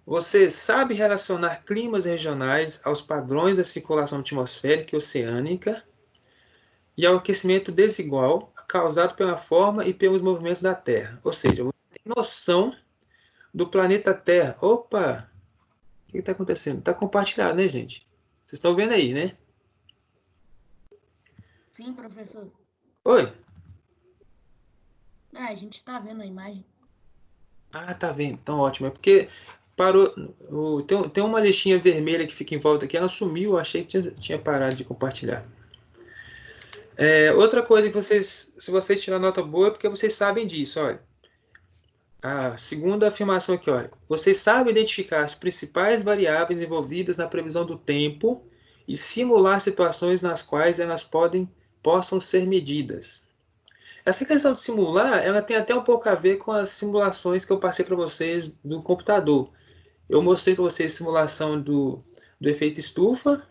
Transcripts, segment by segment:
Você sabe relacionar climas regionais aos padrões da circulação atmosférica e oceânica e ao aquecimento desigual causado pela forma e pelos movimentos da Terra. Ou seja, você tem noção do planeta Terra. Opa! O que está acontecendo? Está compartilhado, né, gente? Vocês estão vendo aí, né? Sim, professor. Oi? A gente está vendo a imagem. Ah, tá vendo. Então, ótimo. É porque parou. Tem uma listinha vermelha que fica em volta aqui. Ela sumiu. Eu achei que tinha parado de compartilhar. Outra coisa que vocês, se vocês tirar nota boa, é porque vocês sabem disso, olha. A segunda afirmação aqui, olha. Vocês sabem identificar as principais variáveis envolvidas na previsão do tempo e simular situações nas quais elas possam ser medidas. Essa questão de simular, ela tem até um pouco a ver com as simulações que eu passei para vocês do computador. Eu mostrei para vocês a simulação do efeito estufa,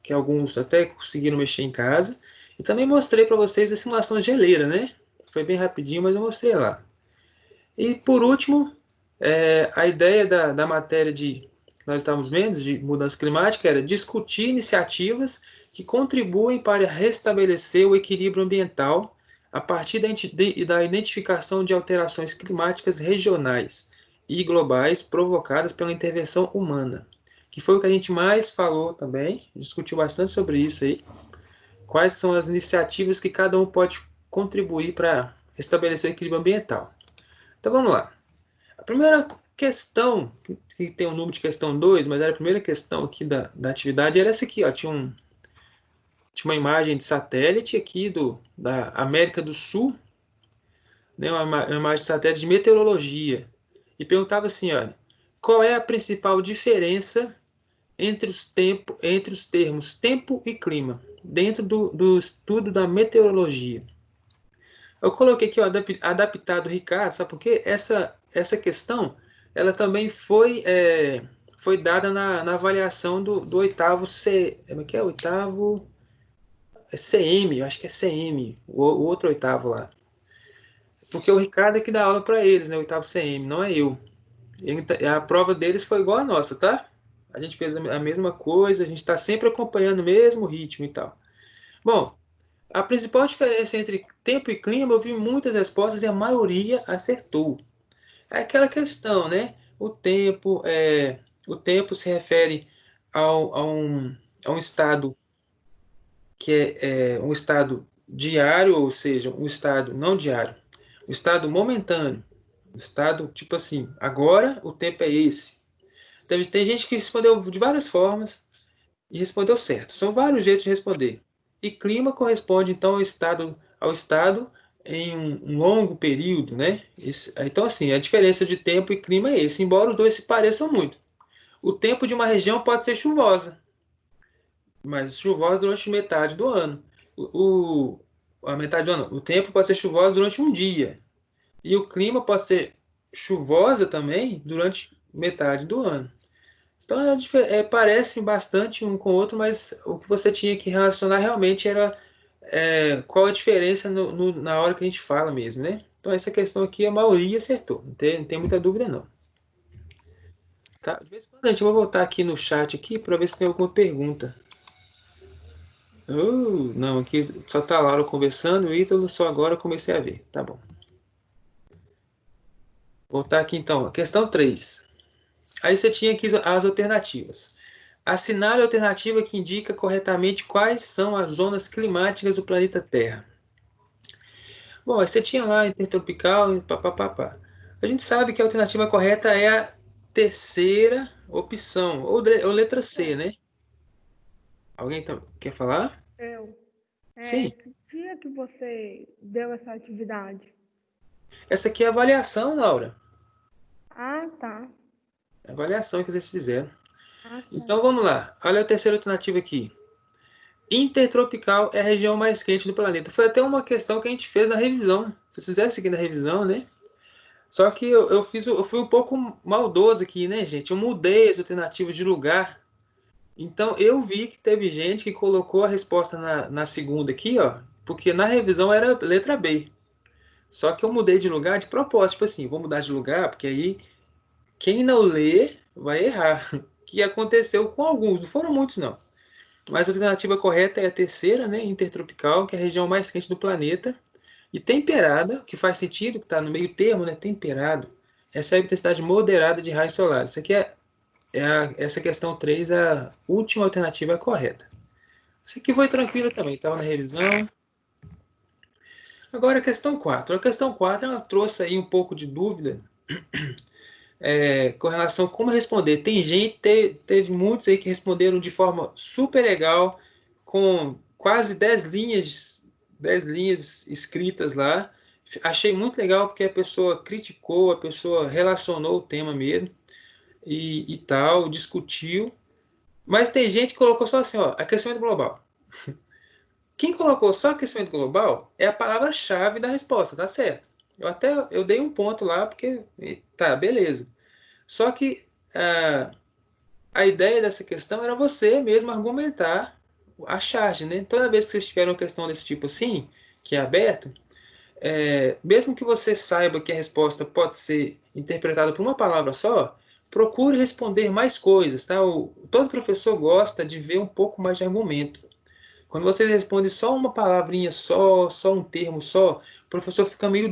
que alguns até conseguiram mexer em casa. E também mostrei para vocês a simulação de geleira, né? Foi bem rapidinho, mas eu mostrei lá. E por último, a ideia da matéria que nós estávamos vendo, de mudança climática, era discutir iniciativas que contribuem para restabelecer o equilíbrio ambiental a partir da identificação de alterações climáticas regionais e globais provocadas pela intervenção humana, que foi o que a gente mais falou também, discutiu bastante sobre isso aí. Quais são as iniciativas que cada um pode contribuir para restabelecer o equilíbrio ambiental? Então vamos lá. A primeira questão, que tem o número de questão 2, mas era a primeira questão aqui da atividade, era essa aqui, ó. Tinha uma imagem de satélite aqui da América do Sul, né, uma imagem de satélite de meteorologia, e perguntava assim, olha, qual é a principal diferença entre os termos tempo e clima, dentro do estudo da meteorologia? Eu coloquei aqui o adaptado Ricardo, sabe por quê? Essa questão, ela também foi dada na avaliação do oitavo como é que é? Oitavo CM, eu acho que é CM, o outro oitavo lá. Porque o Ricardo é que dá aula para eles, né? Oitavo CM, não é eu. A prova deles foi igual a nossa, tá? A gente fez a mesma coisa, a gente está sempre acompanhando o mesmo ritmo e tal. Bom, a principal diferença entre tempo e clima, eu vi muitas respostas e a maioria acertou. É aquela questão, né? O tempo se refere ao, a, um, a um estado que é um estado diário, ou seja, um estado não diário, um estado momentâneo, um estado tipo assim, agora o tempo é esse. Então, tem gente que respondeu de várias formas e respondeu certo. São vários jeitos de responder. E clima corresponde então ao estado em um longo período, né? Então assim, a diferença de tempo e clima é esse, embora os dois se pareçam muito. O tempo de uma região pode ser chuvosa, mas chuvosa durante metade do ano. O, a metade do ano, o tempo pode ser chuvosa durante um dia. E o clima pode ser chuvosa também durante metade do ano. Então, parecem bastante um com o outro, mas o que você tinha que relacionar realmente era qual a diferença na hora que a gente fala mesmo, né? Então, essa questão aqui, a maioria acertou. Não tem muita dúvida, não. Tá? De vez em quando, eu vou voltar aqui no chat aqui para ver se tem alguma pergunta. Não, aqui só tá a Laura conversando, o Ítalo só agora eu comecei a ver. Tá bom. Voltar aqui então. Questão 3. Aí você tinha aqui as alternativas. Assinale a alternativa que indica corretamente quais são as zonas climáticas do planeta Terra. Bom, aí você tinha lá intertropical e papapá. A gente sabe que a alternativa correta é a terceira opção, ou letra C, né? Alguém quer falar? Eu. Sim. Que dia que você deu essa atividade? Essa aqui é a avaliação, Laura. Ah, tá. A avaliação que vocês fizeram. Ah, Então certo. vamos lá. Olha a terceira alternativa aqui. Intertropical é a região mais quente do planeta. Foi até uma questão que a gente fez na revisão. Vocês fizeram isso aqui na revisão, né? Só que eu fui um pouco maldoso aqui, né, gente? Eu mudei as alternativas de lugar. Então eu vi que teve gente que colocou a resposta na segunda aqui, ó, porque na revisão era letra B. Só que eu mudei de lugar de propósito, tipo assim, vou mudar de lugar, porque aí quem não lê vai errar. Que aconteceu com alguns, não foram muitos não. Mas a alternativa correta é a terceira, né, intertropical, que é a região mais quente do planeta, e temperada, que faz sentido, que está no meio termo, né, temperado, recebe intensidade moderada de raios solares. Isso aqui essa questão 3, a última alternativa correta. Isso aqui foi tranquilo também, estava na revisão. Agora a questão 4. A questão 4 ela trouxe aí um pouco de dúvida com relação a como responder. Tem gente, teve muitos aí que responderam de forma super legal, com quase 10 linhas escritas lá. Achei muito legal porque a pessoa criticou, a pessoa relacionou o tema mesmo e tal, discutiu. Mas tem gente que colocou só assim, ó, aquecimento global. Quem colocou só aquecimento global é a palavra-chave da resposta, tá certo? Eu dei um ponto lá porque tá, beleza. Só que a ideia dessa questão era você mesmo argumentar a charge, né? Toda vez que vocês tiverem uma questão desse tipo assim, que é aberta, mesmo que você saiba que a resposta pode ser interpretada por uma palavra só, procure responder mais coisas, tá? Todo professor gosta de ver um pouco mais de argumento. Quando você responde só uma palavrinha só um termo só, o professor fica meio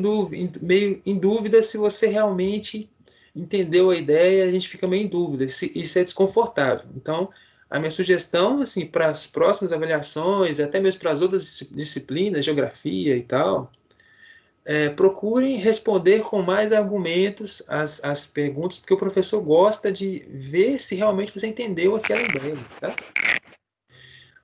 em dúvida se você realmente entendeu a ideia, a gente fica meio em dúvida. Isso é desconfortável. Então, a minha sugestão, assim, para as próximas avaliações, até mesmo para as outras disciplinas, geografia e tal, procurem responder com mais argumentos as perguntas, porque o professor gosta de ver se realmente você entendeu aquela ideia, tá?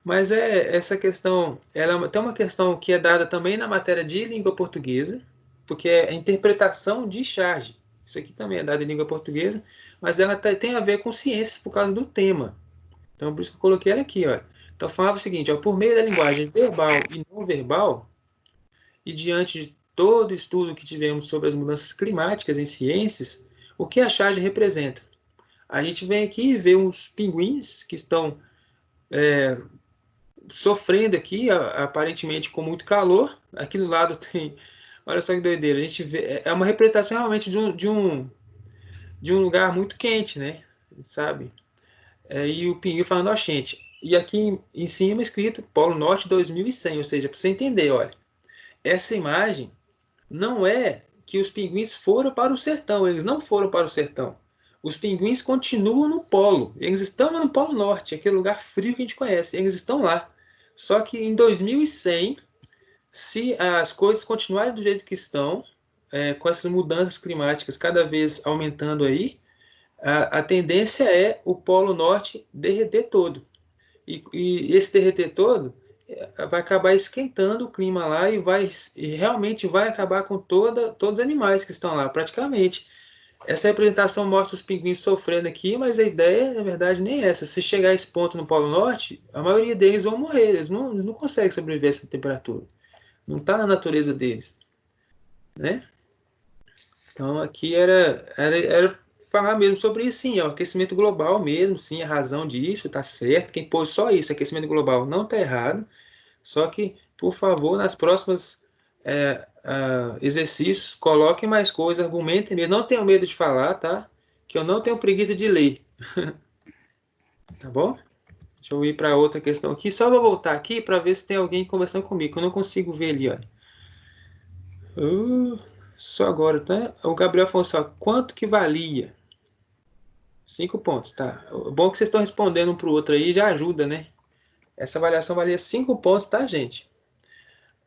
Mas essa questão, ela tem uma questão que é dada também na matéria de língua portuguesa, porque é a interpretação de charge. Isso aqui também é dado em língua portuguesa, mas ela tem a ver com ciências por causa do tema. Então, por isso que eu coloquei ela aqui, ó. Então, falava o seguinte, ó, por meio da linguagem verbal e não verbal, e diante de todo estudo que tivemos sobre as mudanças climáticas em ciências, o que a charge representa? A gente vem aqui e vê uns pinguins que estão sofrendo aqui, aparentemente com muito calor. Aqui do lado tem, olha só que doideira, a gente vê, é uma representação realmente de um lugar muito quente, né? Sabe? E o pinguim falando, ó, gente. E aqui em cima escrito Polo Norte 2100, ou seja, para você entender, olha, essa imagem não é que os pinguins foram para o sertão, eles não foram para o sertão. Os pinguins continuam no polo, eles estão no Polo Norte, aquele lugar frio que a gente conhece, eles estão lá. Só que em 2100, se as coisas continuarem do jeito que estão, com essas mudanças climáticas cada vez aumentando aí, a tendência é o Polo Norte derreter todo. E esse derreter todo vai acabar esquentando o clima lá e realmente vai acabar com todos os animais que estão lá, praticamente. Essa representação mostra os pinguins sofrendo aqui, mas a ideia, na verdade, nem é essa. Se chegar a esse ponto no Polo Norte, a maioria deles vão morrer, eles não conseguem sobreviver a essa temperatura. Não está na natureza deles, né? Então aqui era falar mesmo sobre isso, sim, é o aquecimento global mesmo, sim, a razão disso, tá certo. Quem pôs só isso, aquecimento global, não está errado. Só que, por favor, nas próximas exercícios, coloquem mais coisas, argumentem mesmo. Não tenham medo de falar, tá? Que eu não tenho preguiça de ler. Tá bom? Deixa eu ir para outra questão aqui. Só vou voltar aqui para ver se tem alguém conversando comigo, que eu não consigo ver ali, ó. Só agora, tá? O Gabriel falou só, quanto que valia? 5 pontos, tá? O bom é que vocês estão respondendo um para o outro aí já ajuda, né? Essa avaliação valia 5 pontos, tá, gente?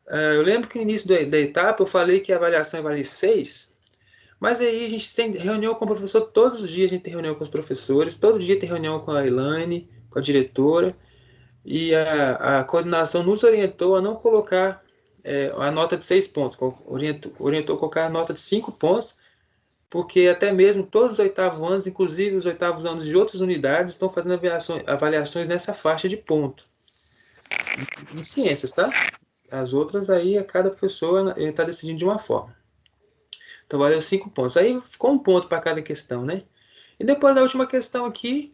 Eu lembro que no início da etapa eu falei que a avaliação valia 6, mas aí a gente tem reunião com o professor todos os dias, a gente tem reunião com os professores, todo dia tem reunião com a Elaine, com a diretora, e a coordenação nos orientou a não colocar a nota de 6 pontos, orientou a colocar a nota de 5 pontos, porque até mesmo todos os oitavos anos, inclusive os oitavos anos de outras unidades, estão fazendo avaliações nessa faixa de ponto, em ciências, tá? As outras aí, cada professor está decidindo de uma forma. Então valeu 5 pontos. Aí ficou um ponto para cada questão, né? E depois da última questão aqui,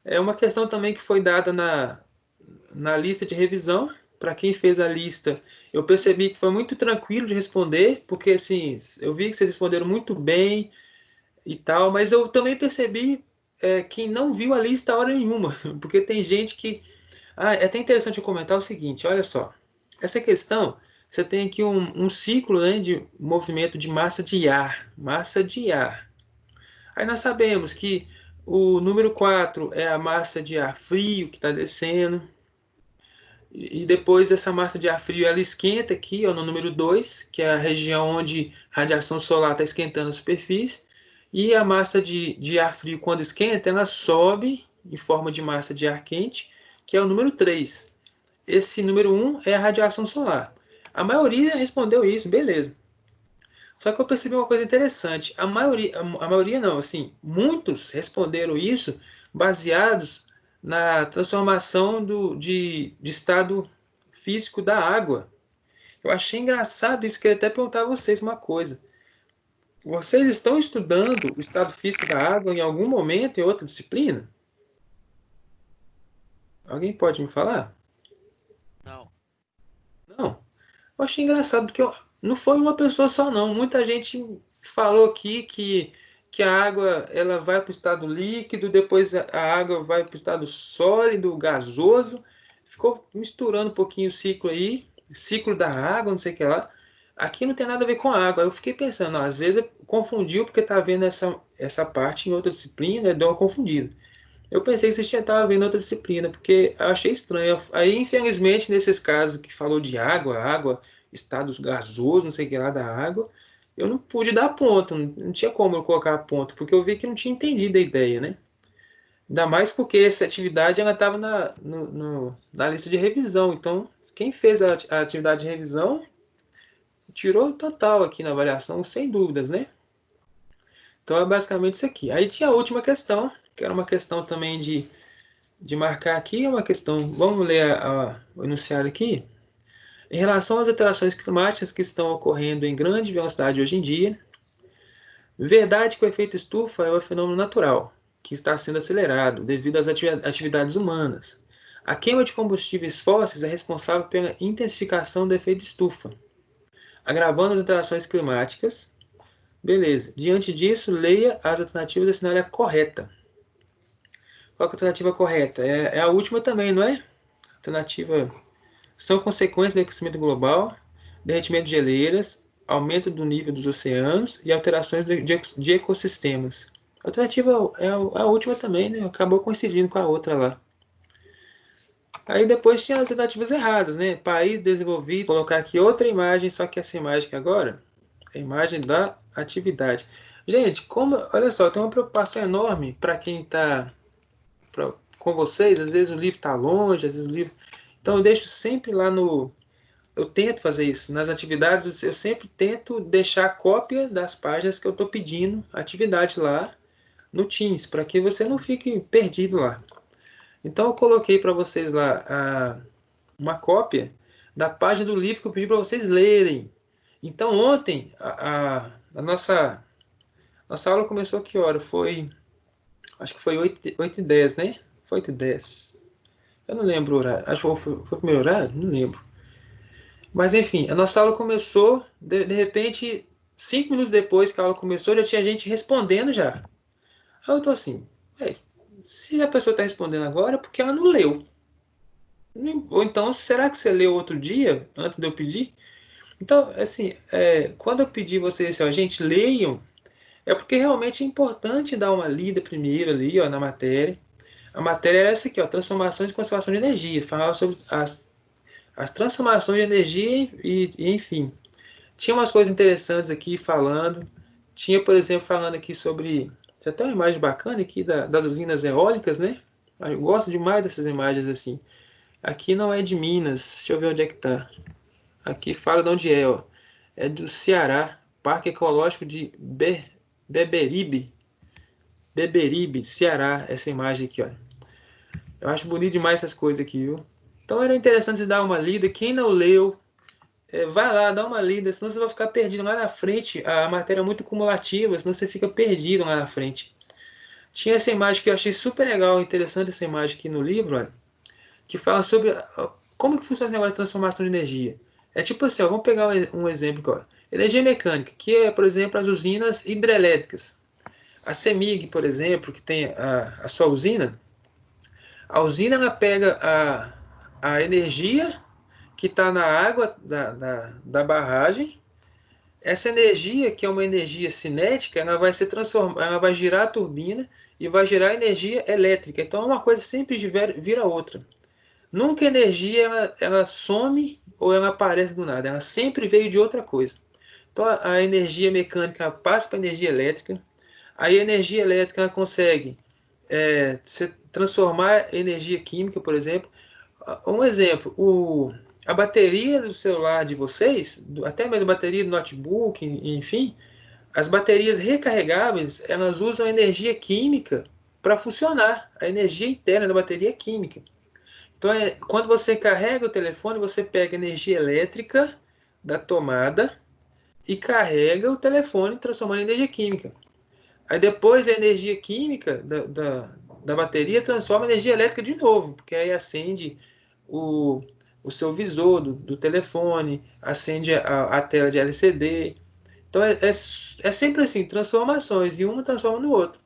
é uma questão também que foi dada na lista de revisão. Para quem fez a lista, eu percebi que foi muito tranquilo de responder, porque assim, eu vi que vocês responderam muito bem e tal, mas eu também percebi quem não viu a lista hora nenhuma, porque tem gente que... é até interessante eu comentar o seguinte, olha só. Essa questão, você tem aqui um ciclo, né, de movimento de massa de ar. Massa de ar. Aí nós sabemos que o número 4 é a massa de ar frio que está descendo. E depois essa massa de ar frio ela esquenta aqui, ó, no número 2, que é a região onde a radiação solar está esquentando a superfície. E a massa de ar frio, quando esquenta, ela sobe em forma de massa de ar quente, que é o número 3. Esse número 1 é a radiação solar. A maioria respondeu isso, beleza. Só que eu percebi uma coisa interessante. A maioria não, assim, muitos responderam isso baseados na transformação de estado físico da água. Eu achei engraçado isso, queria até perguntar a vocês uma coisa. Vocês estão estudando o estado físico da água em algum momento em outra disciplina? Alguém pode me falar? Não. Não. Eu achei engraçado, porque não foi uma pessoa só, não. Muita gente falou aqui que a água ela vai para o estado líquido, depois a água vai para o estado sólido, gasoso. Ficou misturando um pouquinho o ciclo aí, ciclo da água, não sei o que lá. Aqui não tem nada a ver com água. Eu fiquei pensando, às vezes confundiu porque tá vendo essa parte em outra disciplina, deu uma confundida. Eu pensei que vocês já estavam vendo outra disciplina, porque eu achei estranho. Aí, infelizmente, nesses casos que falou de água, estados gasosos, não sei o que lá da água, eu não pude dar ponto, não tinha como eu colocar ponto, porque eu vi que não tinha entendido a ideia, né? Ainda mais porque essa atividade ela estava na lista de revisão. Então, quem fez a atividade de revisão tirou total aqui na avaliação, sem dúvidas, né? Então é basicamente isso aqui. Aí tinha a última questão, que era uma questão também de marcar aqui, é uma questão. Vamos ler o enunciado aqui. Em relação às alterações climáticas que estão ocorrendo em grande velocidade hoje em dia, verdade que o efeito estufa é um fenômeno natural, que está sendo acelerado devido às atividades humanas. A queima de combustíveis fósseis é responsável pela intensificação do efeito estufa, agravando as alterações climáticas. Beleza. Diante disso, leia as alternativas e assinale a correta. Qual é a alternativa correta? É a última também, não é? Alternativa são consequências do aquecimento global, derretimento de geleiras, aumento do nível dos oceanos e alterações de ecossistemas. A alternativa é a última também, né? Acabou coincidindo com a outra lá. Aí depois tinha as alternativas erradas, né? País desenvolvido. Vou colocar aqui outra imagem, só que essa imagem aqui agora é a imagem da atividade. Gente, olha só, tem uma preocupação enorme para quem está com vocês. Às vezes o livro está longe, às vezes o livro... Então eu deixo sempre lá eu tento fazer isso. Nas atividades, eu sempre tento deixar cópia das páginas que eu estou pedindo atividade lá no Teams, para que você não fique perdido lá. Então eu coloquei para vocês lá uma cópia da página do livro que eu pedi para vocês lerem. Então ontem a nossa aula começou a que hora? Acho que foi 8h10, né? Foi 8h10. Eu não lembro o horário. Acho que foi o primeiro horário? Não lembro. Mas enfim, a nossa aula começou, de repente, 5 minutos depois que a aula começou, já tinha gente respondendo já. Aí eu tô assim, se a pessoa está respondendo agora, é porque ela não leu. Ou então, será que você leu outro dia, antes de eu pedir? Então, assim, quando eu pedi vocês assim, ó, gente, leiam, é porque realmente é importante dar uma lida primeiro ali, ó, na matéria. A matéria é essa aqui, ó, transformações e conservação de energia. Falava sobre as transformações de energia enfim. Tinha umas coisas interessantes aqui falando. Tinha, por exemplo, falando aqui sobre... Tinha até uma imagem bacana aqui das usinas eólicas, né? Eu gosto demais dessas imagens assim. Aqui não é de Minas. Deixa eu ver onde é que tá. Aqui fala de onde é, ó. É do Ceará. Parque Ecológico de Beberibe. Beberibe, Ceará. Essa imagem aqui, ó. Eu acho bonito demais essas coisas aqui, viu? Então era interessante você dar uma lida. Quem não leu, vai lá, dá uma lida, senão você vai ficar perdido lá na frente. A matéria é muito cumulativa, senão você fica perdido lá na frente. Tinha essa imagem que eu achei super legal, interessante essa imagem aqui no livro, olha, que fala sobre como que funciona esse negócio de transformação de energia. É tipo assim, ó, vamos pegar um exemplo agora. Energia mecânica, que é, por exemplo, as usinas hidrelétricas. A CEMIG, por exemplo, que tem a sua usina, a usina ela pega a energia que está na água da barragem. Essa energia, que é uma energia cinética, ela vai se transformar, ela vai girar a turbina e vai gerar energia elétrica. Então, uma coisa sempre vira outra. Nunca a energia ela some ou ela aparece do nada. Ela sempre veio de outra coisa. Então, a energia mecânica passa para a energia elétrica. Aí, a energia elétrica ela consegue se transformar em energia química, por exemplo. Um exemplo, a bateria do celular de vocês, até mesmo a bateria do notebook, enfim, as baterias recarregáveis, elas usam energia química para funcionar. A energia interna da bateria é química. Então, quando você carrega o telefone, você pega energia elétrica da tomada e carrega o telefone, transformando em energia química. Aí depois a energia química da bateria transforma em energia elétrica de novo, porque aí acende o, o seu visor do telefone, acende a tela de LCD. Então é sempre assim, transformações, e uma transforma no outro.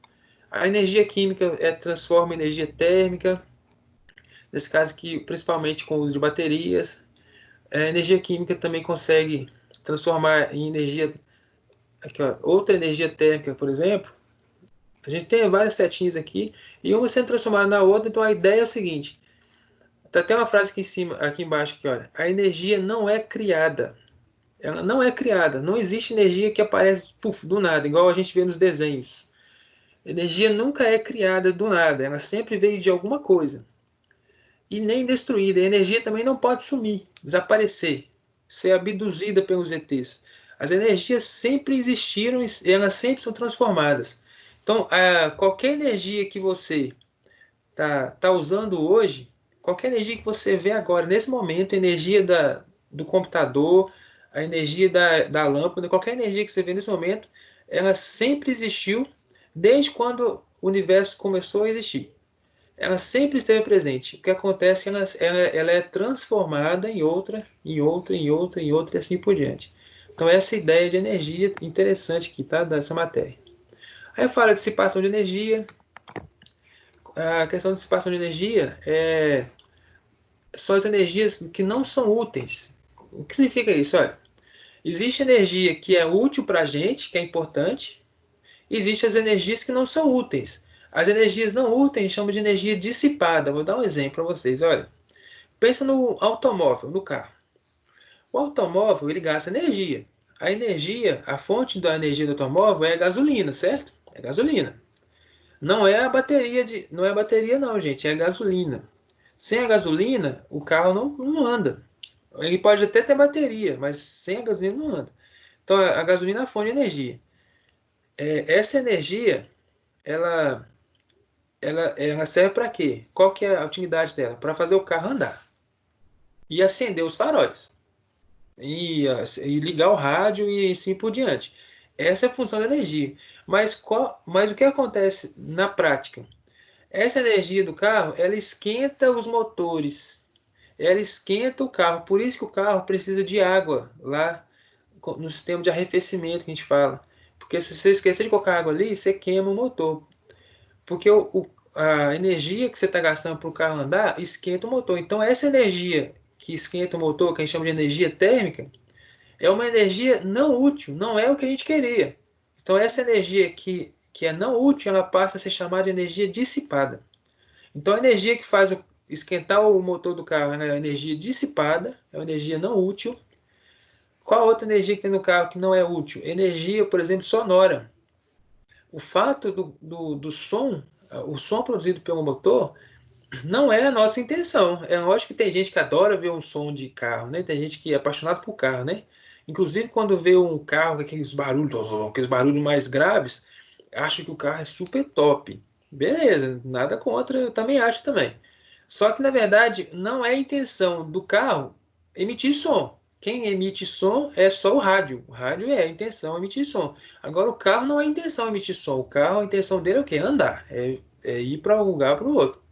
A energia química transforma em energia térmica, nesse caso aqui, principalmente com o uso de baterias. A energia química também consegue transformar em energia, aqui, ó, outra energia térmica, por exemplo. A gente tem várias setinhas aqui, e uma sendo transformada na outra, então a ideia é o seguinte. Tá até uma frase aqui em cima, aqui embaixo, aqui, olha. A energia não é criada. Ela não é criada. Não existe energia que aparece do nada, igual a gente vê nos desenhos. Energia nunca é criada do nada. Ela sempre veio de alguma coisa. E nem destruída. A energia também não pode sumir, desaparecer, ser abduzida pelos ETs. As energias sempre existiram e elas sempre são transformadas. Então, qualquer energia que você tá usando hoje, qualquer energia que você vê agora, nesse momento, a energia do computador, a energia da lâmpada, qualquer energia que você vê nesse momento, ela sempre existiu desde quando o universo começou a existir. Ela sempre esteve presente. O que acontece, ela é transformada em outra, em outra, em outra, em outra, e assim por diante. Então, essa ideia de energia interessante aqui, tá? Dessa matéria. Aí fala de dissipação de energia. A questão de dissipação de energia são as energias que não são úteis. O que significa isso? Olha, existe energia que é útil para a gente, que é importante, e existem as energias que não são úteis. As energias não úteis chamam de energia dissipada. Vou dar um exemplo para vocês. Olha, pensa no automóvel, no carro. O automóvel ele gasta energia. A energia, a fonte da energia do automóvel é a gasolina, certo? É gasolina. Não é a bateria não é a bateria não, gente, é a gasolina. Sem a gasolina, o carro não anda. Ele pode até ter bateria, mas sem a gasolina não anda. Então a gasolina é a fonte de energia. Essa energia, ela serve para quê? Qual que é a utilidade dela? Para fazer o carro andar e acender os faróis e ligar o rádio e assim por diante. Essa é a função da energia. Mas o que acontece na prática? Essa energia do carro, ela esquenta os motores, ela esquenta o carro. Por isso que o carro precisa de água lá no sistema de arrefecimento que a gente fala. Porque se você esquecer de colocar água ali, você queima o motor. Porque a energia que você está gastando para o carro andar esquenta o motor. Então, essa energia que esquenta o motor, que a gente chama de energia térmica, é uma energia não útil, não é o que a gente queria. Então, essa energia que é não útil, ela passa a ser chamada de energia dissipada. Então, a energia que faz esquentar o motor do carro é a energia dissipada, é uma energia não útil. Qual outra energia que tem no carro que não é útil? Energia, por exemplo, sonora. O fato do som, o som produzido pelo motor, não é a nossa intenção. É lógico que tem gente que adora ver um som de carro, né? Tem gente que é apaixonado por carro, né? Inclusive, quando vê um carro com aqueles barulhos mais graves, acha que o carro é super top. Beleza, nada contra, eu também acho também. Só que, na verdade, não é a intenção do carro emitir som. Quem emite som é só o rádio. O rádio é a intenção emitir som. Agora, o carro não é a intenção emitir som. O carro, a intenção dele é o quê? Andar. É ir para um lugar para o outro.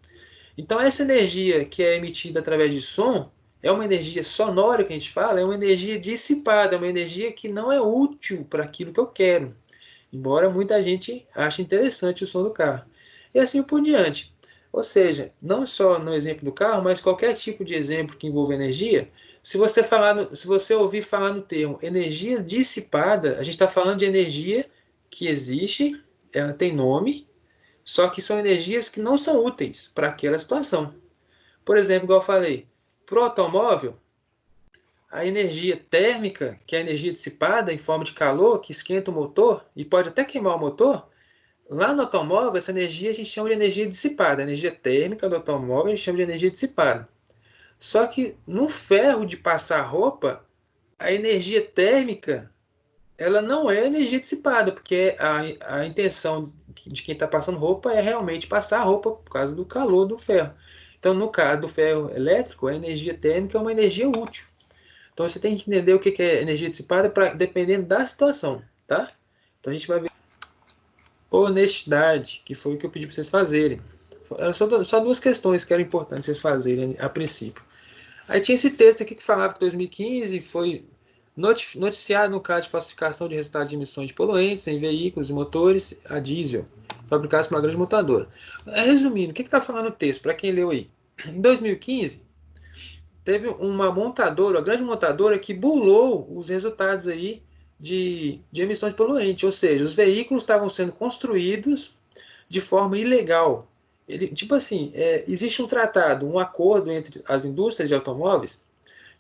Então, essa energia que é emitida através de som é uma energia sonora que a gente fala, é uma energia dissipada, é uma energia que não é útil para aquilo que eu quero. embora muita gente ache interessante o som do carro. E assim por diante. Ou seja, não só no exemplo do carro, mas qualquer tipo de exemplo que envolva energia, se você ouvir falar no termo energia dissipada, a gente está falando de energia que existe, ela tem nome, só que são energias que não são úteis para aquela situação. Por exemplo, igual eu falei, para o automóvel, a energia térmica, que é a energia dissipada em forma de calor, que esquenta o motor e pode até queimar o motor, lá no automóvel, essa energia a gente chama de energia dissipada. A energia térmica do automóvel a gente chama de energia dissipada. Só que no ferro de passar roupa, a energia térmica ela não é energia dissipada, porque a intenção de quem está passando roupa é realmente passar a roupa por causa do calor do ferro. Então, no caso do ferro elétrico, a energia térmica é uma energia útil. Então, você tem que entender o que é energia dissipada dependendo da situação, tá? Então, a gente vai ver honestidade, que foi o que eu pedi para vocês fazerem. Eram só duas questões que eram importantes vocês fazerem a princípio. Aí tinha esse texto aqui que falava que 2015 foi noticiado no caso de falsificação de resultados de emissões de poluentes em veículos e motores a diesel, fabricados por uma grande montadora. Resumindo, o que está falando o texto, para quem leu aí? Em 2015, teve uma montadora, uma grande montadora, que burlou os resultados aí de emissões de poluentes, ou seja, os veículos estavam sendo construídos de forma ilegal. Tipo assim, existe um tratado, um acordo entre as indústrias de automóveis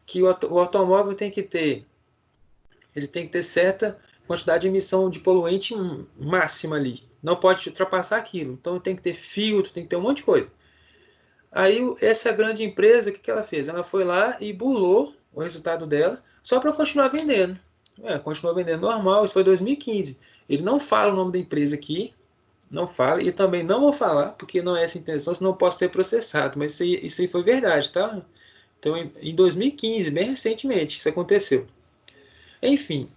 que o automóvel ele tem que ter certa quantidade de emissão de poluente máxima ali. Não pode ultrapassar aquilo. Então tem que ter filtro, tem que ter um monte de coisa. Aí essa grande empresa, o que ela fez? Ela foi lá e burlou o resultado dela só para continuar vendendo. Continuou vendendo normal, isso foi 2015. Ele não fala o nome da empresa aqui, não fala, e também não vou falar, porque não é essa a intenção, senão eu posso ser processado. Mas isso aí foi verdade, tá? Então, em 2015, bem recentemente, isso aconteceu. Enfim,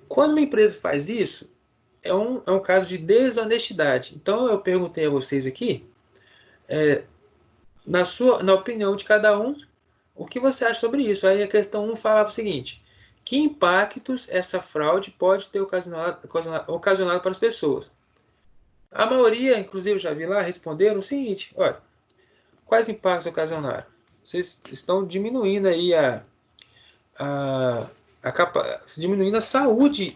quando uma empresa faz isso, é um caso de desonestidade. Então, eu perguntei a vocês aqui, na opinião de cada um, o que você acha sobre isso? Aí a questão 1 falava o seguinte: que impactos essa fraude pode ter ocasionado para as pessoas? A maioria, inclusive eu já vi lá, responderam o seguinte: olha, quais impactos ocasionaram? Vocês estão diminuindo aí a, diminuindo a saúde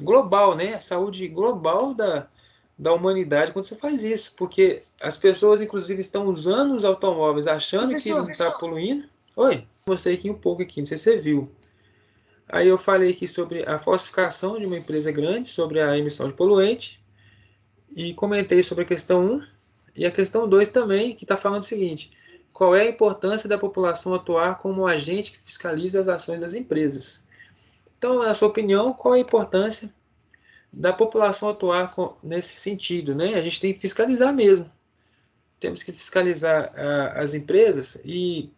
global, né? A saúde global da humanidade quando você faz isso, porque as pessoas, inclusive, estão usando os automóveis achando que não está poluindo. Oi, mostrei aqui um pouco aqui, não sei se você viu. Aí eu falei aqui sobre a falsificação de uma empresa grande, sobre a emissão de poluente, e comentei sobre a questão 1 e a questão 2 também, que está falando o seguinte: qual é a importância da população atuar como agente que fiscaliza as ações das empresas? Então, na sua opinião, qual é a importância da população atuar nesse sentido, né? A gente tem que fiscalizar mesmo. Temos que fiscalizar as empresas e